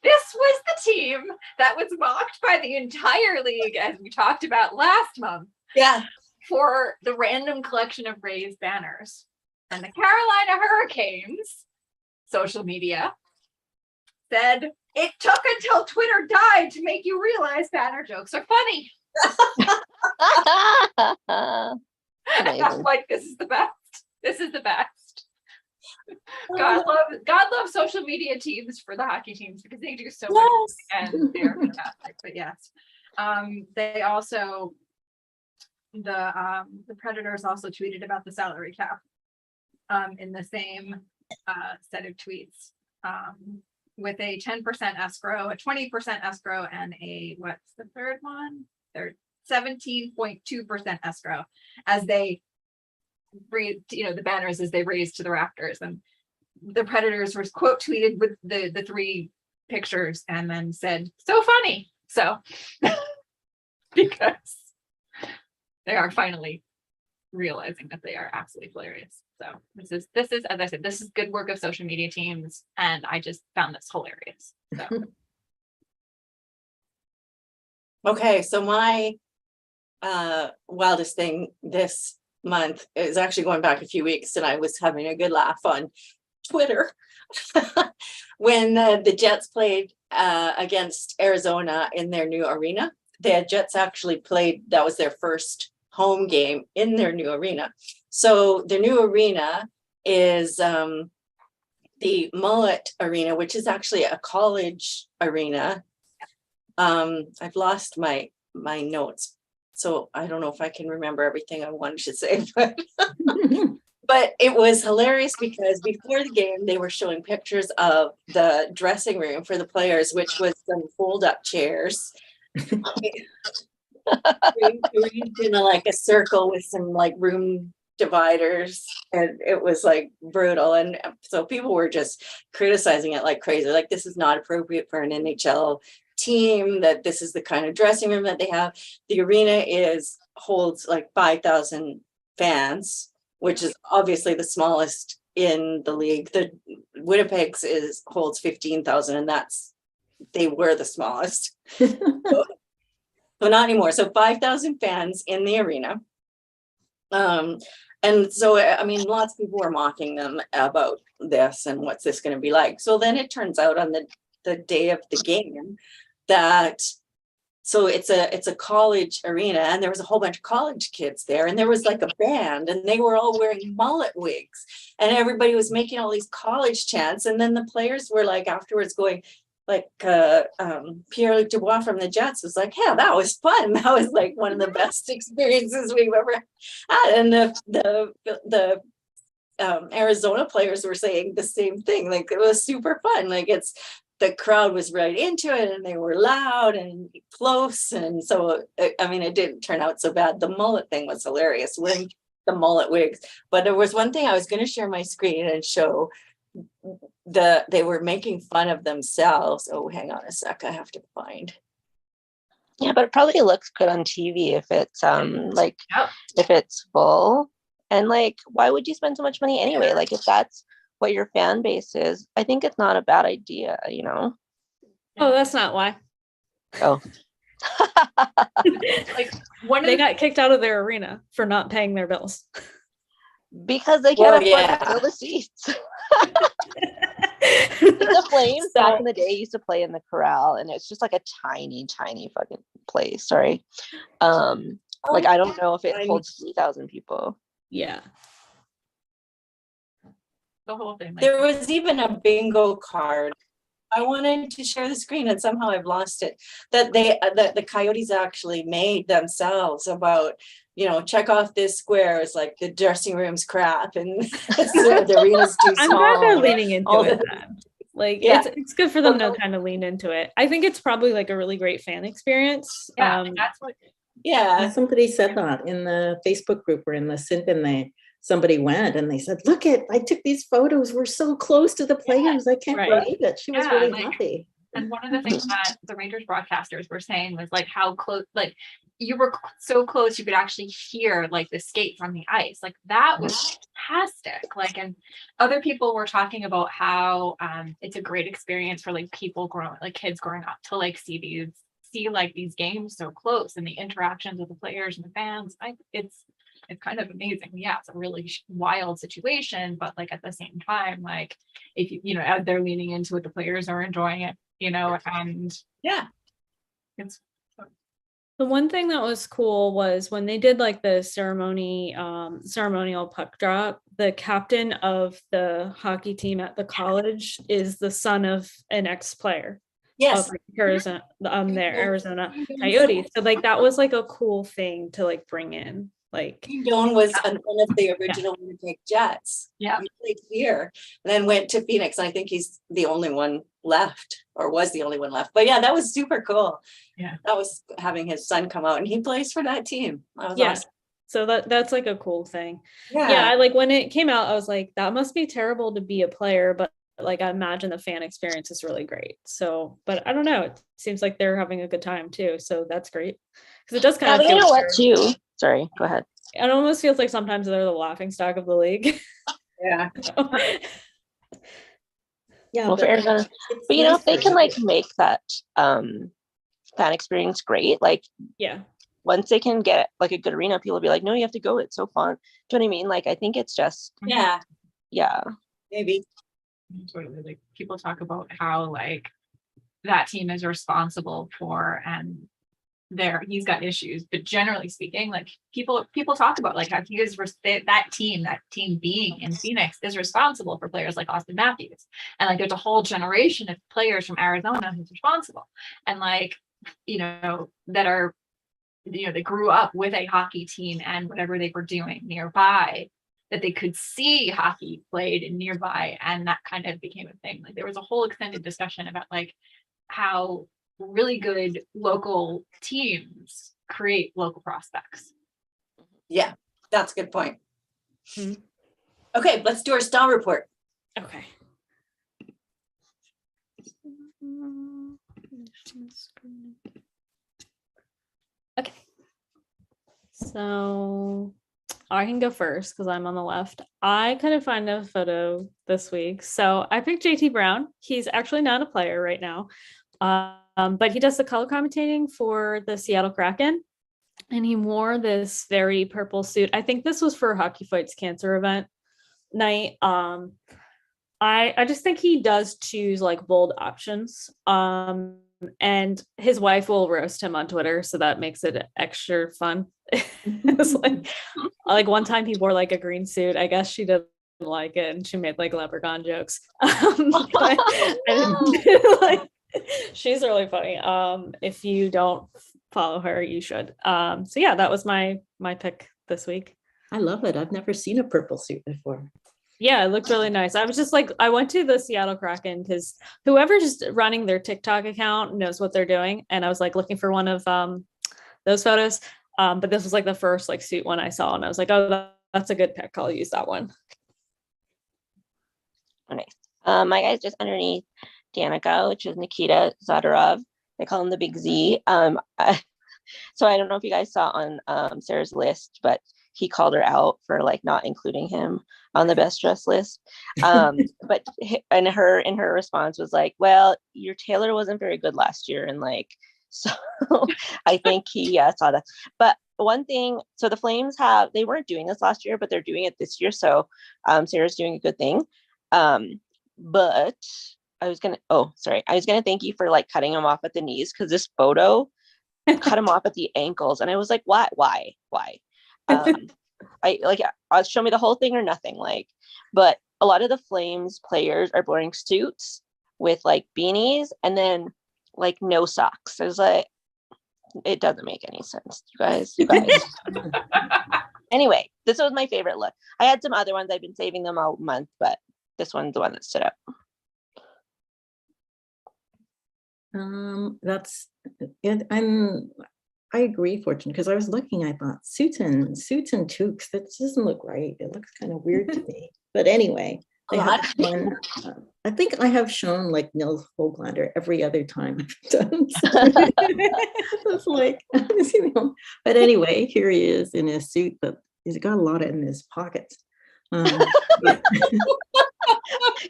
This was the team that was mocked by the entire league, as we talked about last month. Yeah. For the random collection of raised banners. And the Carolina Hurricanes social media said, it took until Twitter died to make you realize banner jokes are funny. And I'm like, this is the best. This is the best. God love social media teams for the hockey teams because they do so much and they're fantastic. But yes, they also the Predators also tweeted about the salary cap in the same set of tweets with a 10% escrow, a 20% escrow, and a what's the third one? They're 17.2% escrow as they raised, the banners as they raised to the rafters. And the Predators were quote tweeted with the three pictures and then said, so funny. So because they are finally realizing that they are absolutely hilarious. So this is, as I said, this is good work of social media teams. And I just found this hilarious. So. Okay. So my wildest thing this month is actually going back a few weeks, and I was having a good laugh on Twitter when the Jets played against Arizona in their new arena. The Jets actually played, that was their first home game in their new arena. So their new arena is the Mullet Arena, which is actually a college arena. I've lost my notes, so I don't know if I can remember everything I wanted to say, but it was hilarious because before the game, they were showing pictures of the dressing room for the players, which was some fold-up chairs. Arranged in a circle with some room dividers, and it was brutal. And so people were just criticizing it like crazy. This is not appropriate for an NHL team, that this is the kind of dressing room that they have. The arena holds 5,000 fans, which is obviously the smallest in the league. The Winnipeg's holds 15,000, and they were the smallest. So not anymore. So 5,000 fans in the arena. And so, I mean, lots of people were mocking them about this and what's this going to be like. So then it turns out on the day of the game that so it's a college arena, and there was a whole bunch of college kids there, and there was like a band, and they were all wearing mullet wigs, and everybody was making all these college chants, and then the players were like afterwards going like Pierre-Luc Dubois from the Jets was like, yeah, that was fun. That was like one of the best experiences we've ever had. And the Arizona players were saying the same thing. Like it was super fun. Like the crowd was right into it, and they were loud and close. And so, I mean, it didn't turn out so bad. The mullet thing was hilarious, wearing the mullet wigs. But there was one thing I was going to share my screen and show. They were making fun of themselves. Oh, hang on a sec. I have to find. Yeah, but it probably looks good on TV if it's like Yep. if it's full. And like, why would you spend so much money anyway? Like if that's what your fan base is, I think it's not a bad idea, you know? Oh, that's not why. Oh. Like one of They the got kicked out of their arena for not paying their bills. Because they can't Well, afford to fill the seats. The Flames back in the day used to play in the Corral, and it's just like a tiny fucking place. Sorry. Like I don't know if it holds 3,000 people. Yeah. the whole thing. Like, There was even a bingo card. I wanted to share the screen, and somehow I've lost it. That the Coyotes actually made themselves about, check off this square. It's like the dressing room's crap, and the arena's too I'm small. glad they're leaning into all it the- then. Like Yeah. it's good for them to kind of lean into it. I think it's probably like a really great fan experience. yeah, that's what. Yeah. Somebody said that in the Facebook group or in the Simp, and somebody went and they said, look I took these photos. We're so close to the players. I can't Right. believe it. She was Yeah, really like- happy. And one of the things that the Rangers broadcasters were saying was like how close, like you were so close you could actually hear like the skate from the ice. Like that was fantastic. Like, and other people were talking about how it's a great experience for like people growing, like kids growing up to like see like these games so close, and the interactions with the players and the fans. It's kind of amazing. Yeah, it's a really wild situation, but like at the same time, like if as they're leaning into it, the players are enjoying it, and Yeah. it's The one thing that was cool was when they did like the ceremonial puck drop, the captain of the hockey team at the college is the son of an ex-player Yes. of like, Arizona, their Arizona Coyotes. So like that was like a cool thing to like bring in. Like Doan was one of the original Winnipeg Jets. Yeah. He played here and then went to Phoenix. And I think he's the only one left, or was the only one left. But yeah, that was super cool. Yeah. That was having his son come out, and he plays for that team. That was yeah. awesome. So that's like a cool thing. Yeah. Yeah, I like when it came out, I was like, that must be terrible to be a player, but like I imagine the fan experience is really great. So, but I don't know. It seems like they're having a good time too. So that's great. Because it does kind Yeah, of but you feel know what weird. too? Sorry, go ahead. It almost feels like sometimes they're the laughing stock of the league. Yeah. Yeah, Well, for Arizona, it's but if they nice can for- like make that fan experience great, like Yeah. once they can get like a good arena, people will be like, no, you have to go. It's so fun. Do you know what I mean? Like, I think it's just, Yeah. yeah. Maybe. totally, like people talk about how like that team is responsible for, and he's got issues, but generally speaking, like people talk about like how he is that team being in Phoenix is responsible for players like Austin Matthews, and like there's a whole generation of players from Arizona who's responsible, and like that are they grew up with a hockey team and whatever they were doing nearby, that they could see hockey played in nearby, and that kind of became a thing. Like there was a whole extended discussion about like how really good local teams create local prospects. Yeah. That's a good point. Mhm. Okay, let's do our style report. Okay. Okay. So I can go first because I'm on the left. I couldn't find a photo this week. So I picked JT Brown. He's actually not a player right now. But he does the color commentating for the Seattle Kraken. And he wore this very purple suit. I think this was for Hockey Fights Cancer event night. I just think he does choose like bold options. And his wife will roast him on Twitter, so that makes it extra fun. It's like one time he wore like a green suit. I guess she didn't like it, and she made like leprechaun jokes. But, like, she's really funny. If you don't follow her, you should. So yeah, that was my pick this week. I love it. I've never seen a purple suit before. Yeah, it looked really nice. I was just like, I went to the Seattle Kraken because whoever's just running their TikTok account knows what they're doing. And I was like looking for one of those photos. But this was like the first like suit one I saw, and I was like, oh, that's a good pick. I'll use that one. Oh, nice. My guy's just underneath Danica, which is Nikita Zadorov. They call him the Big Z. So I don't know if you guys saw on Sarah's list, but he called her out for like not including him on the best dress list. But and her response was like, well, your tailor wasn't very good last year. And like, so I think he saw that. But one thing, so the Flames they weren't doing this last year, but they're doing it this year. So Sarah's doing a good thing. But I was gonna thank you for like cutting him off at the knees, because this photo cut him off at the ankles, and I was like, why? Show me the whole thing or nothing. Like, but a lot of the Flames players are wearing suits with like beanies and then like no socks. I was like, it doesn't make any sense, you guys. Anyway, this was my favorite look. I had some other ones. I've been saving them all month, but this one's the one that stood out. That's it. I agree, Fortune, because I was looking, I thought suits and toques, that doesn't look right. It looks kind of weird to me. But anyway, they have one. I think I have shown like Nils Hoglander every other time I've done. It's like, but anyway, here he is in his suit, but he's got a lot in his pockets. Is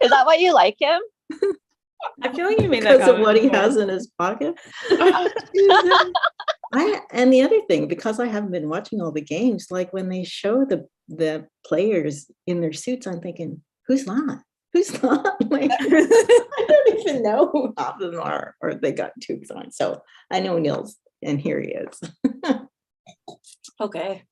that why you like him? I feel like you made that because of what he before. has in his pocket. And the other thing, because I haven't been watching all the games, like when they show the players in their suits, I'm thinking, who's that? Like, I don't even know who half of them are, or they got tubes on. So I know Nils, and here he is. Okay.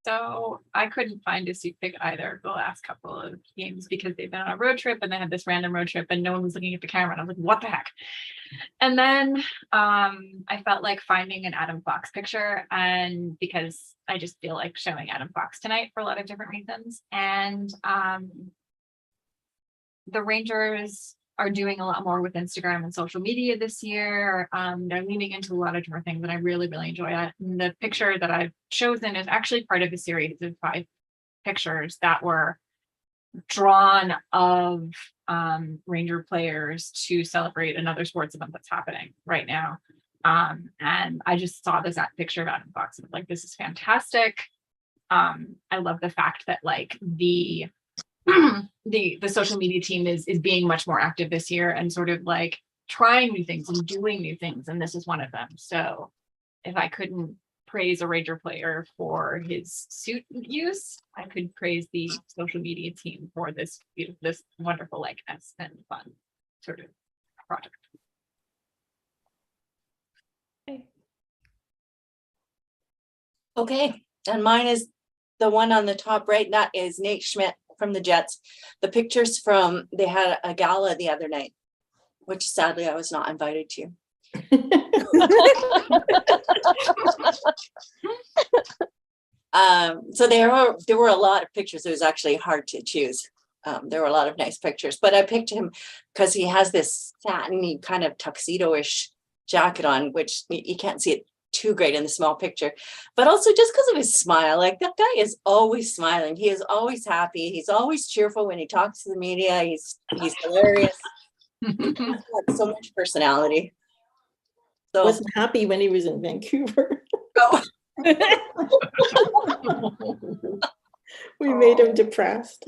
So I couldn't find a suit pick either the last couple of games because they've been on a road trip and they had this random road trip and no one was looking at the camera. And I was like, what the heck? And then I felt like finding an Adam Fox picture, and because I just feel like showing Adam Fox tonight for a lot of different reasons. And the Rangers are doing a lot more with Instagram and social media this year. They're leaning into a lot of different things, and I really, really enjoy that. And the picture that I've chosen is actually part of a series of 5 pictures that were drawn of Ranger players to celebrate another sports event that's happening right now. And I just saw this picture of Adam Fox and was like, this is fantastic. I love the fact that like the social media team is being much more active this year and sort of like trying new things and doing new things, and this is one of them. So if I couldn't praise a Ranger player for his suit use, I could praise the social media team for this wonderful likeness and fun sort of project. Okay, and mine is the one on the top right. That is Nate Schmidt from the Jets. The pictures from, they had a gala the other night, which sadly I was not invited to. So there were a lot of pictures. It was actually hard to choose. There were a lot of nice pictures, but I picked him because he has this satiny kind of tuxedo-ish jacket on, which you can't see it too great in the small picture, but also just because of his smile. Like, that guy is always smiling. He is always happy. He's always cheerful when he talks to the media. He's hilarious. He's got so much personality. So Wasn't happy when he was in Vancouver. oh, We made him depressed.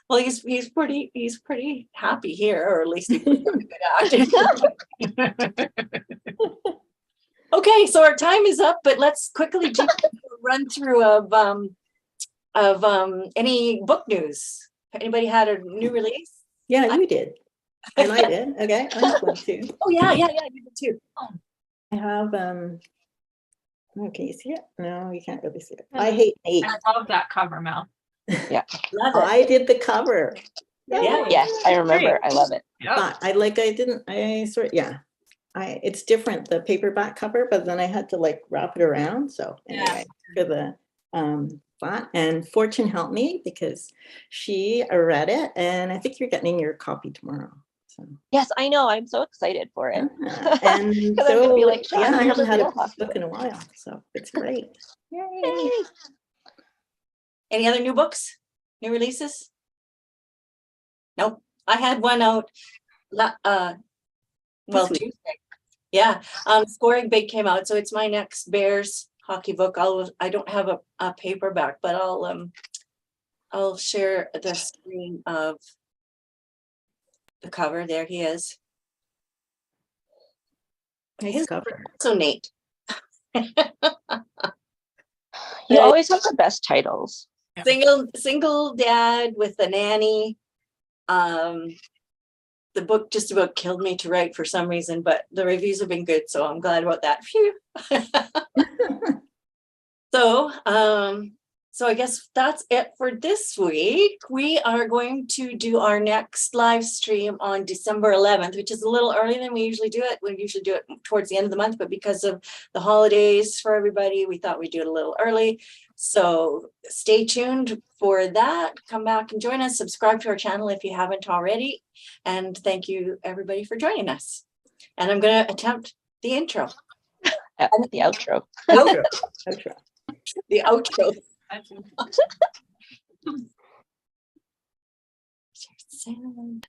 well, he's pretty happy here, or at least he's a good actor. Okay, so our time is up, but let's quickly do a run through of any book news. Anybody had a new release? Yeah, you did. And I did. Okay, I have one too. Oh, yeah, you did too. I have oh, can you see it? No, you can't really see it. I hate Nate. I love that cover, Mel. Love it. I did the cover. Yeah. Yes, I remember. I love it. Yep. But it's different, the paperback cover, but then I had to like wrap it around. So anyway, for the font, and Fortune helped me because she read it, and I think you're getting your copy tomorrow. So Yes, I know. I'm so excited for it. and 'Cause I'm gonna be so like, Sean, yeah, I here's haven't a had a real hospital. book in a while, so it's great. Yay. Any other new books, new releases? Nope. I had one out, well, This week. Tuesday. Yeah, Scoring Big came out, so it's my next Bears hockey book. I don't have a paperback, but I'll share the screen of the cover. There he is. Nice His cover. so Nate. You always have the best titles. Single dad with a nanny. The book just about killed me to write for some reason, but the reviews have been good, so I'm glad about that. Phew. So I guess that's it for this week. We are going to do our next live stream on December 11th, which is a little earlier than we usually do it. We usually do it towards the end of the month, but because of the holidays for everybody, we thought we'd do it a little early. So stay tuned for that. Come back and join us. Subscribe to our channel if you haven't already. And thank you everybody for joining us. And I'm going to attempt the intro. The outro. Outro. The outro. That's- Sound.